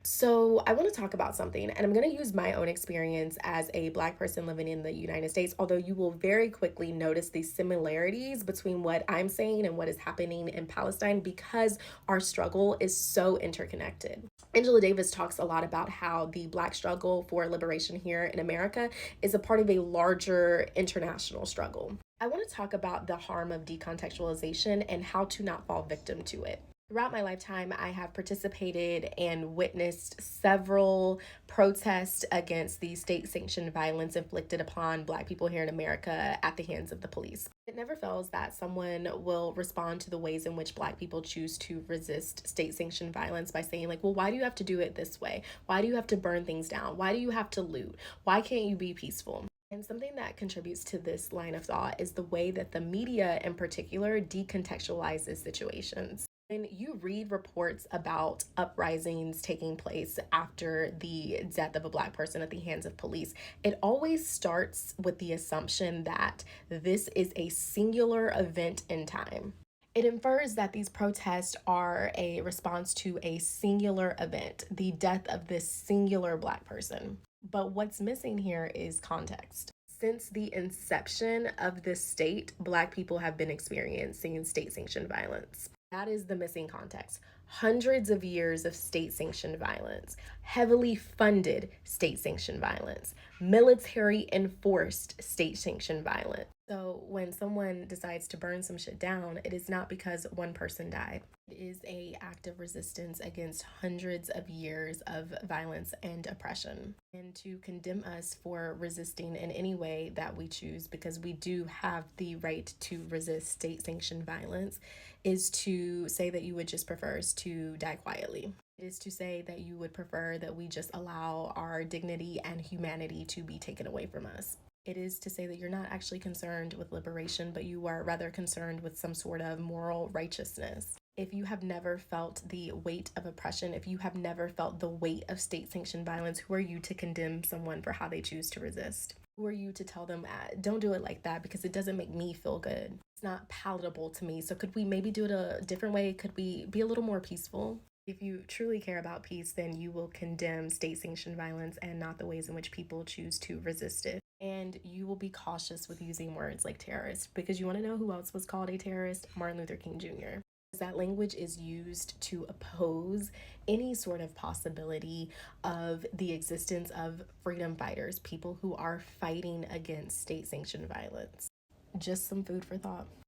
So, I want to talk about something, and I'm going to use my own experience as a Black person living in the United States. Although you will very quickly notice the similarities between what I'm saying and what is happening in Palestine because our struggle is so interconnected. Angela Davis talks a lot about how the Black struggle for liberation here in America is a part of a larger international struggle. I want to talk about the harm of decontextualization and how to not fall victim to it. Throughout my lifetime, I have participated and witnessed several protests against the state sanctioned violence inflicted upon Black people here in America at the hands of the police. It never fails that someone will respond to the ways in which Black people choose to resist state sanctioned violence by saying, like, well, why do you have to do it this way? Why do you have to burn things down? Why do you have to loot? Why can't you be peaceful? And something that contributes to this line of thought is the way that the media in particular decontextualizes situations. When you read reports about uprisings taking place after the death of a Black person at the hands of police, it always starts with the assumption that this is a singular event in time. It infers that these protests are a response to a singular event, the death of this singular Black person. But what's missing here is context. Since the inception of this state, Black people have been experiencing state sanctioned violence. That is the missing context. Hundreds of years of state sanctioned violence, heavily funded state sanctioned violence, military enforced state sanctioned violence. So when someone decides to burn some shit down, it is not because one person died. It is a act of resistance against hundreds of years of violence and oppression. And to condemn us for resisting in any way that we choose, because we do have the right to resist state sanctioned violence, is to say that you would just prefer us to die quietly. It is to say that you would prefer that we just allow our dignity and humanity to be taken away from us. It is to say that you're not actually concerned with liberation, but you are rather concerned with some sort of moral righteousness. If you have never felt the weight of oppression, if you have never felt the weight of state sanctioned violence, who are you to condemn someone for how they choose to resist? Who are you to tell them, don't do it like that because it doesn't make me feel good? It's not palatable to me. So, could we maybe do it a different way? Could we be a little more peaceful? If you truly care about peace, then you will condemn state sanctioned violence and not the ways in which people choose to resist it. And you will be cautious with using words like terrorist, because you want to know who else was called a terrorist? Martin Luther King Jr. That language is used to oppose any sort of possibility of the existence of freedom fighters, people who are fighting against state sanctioned violence. Just some food for thought.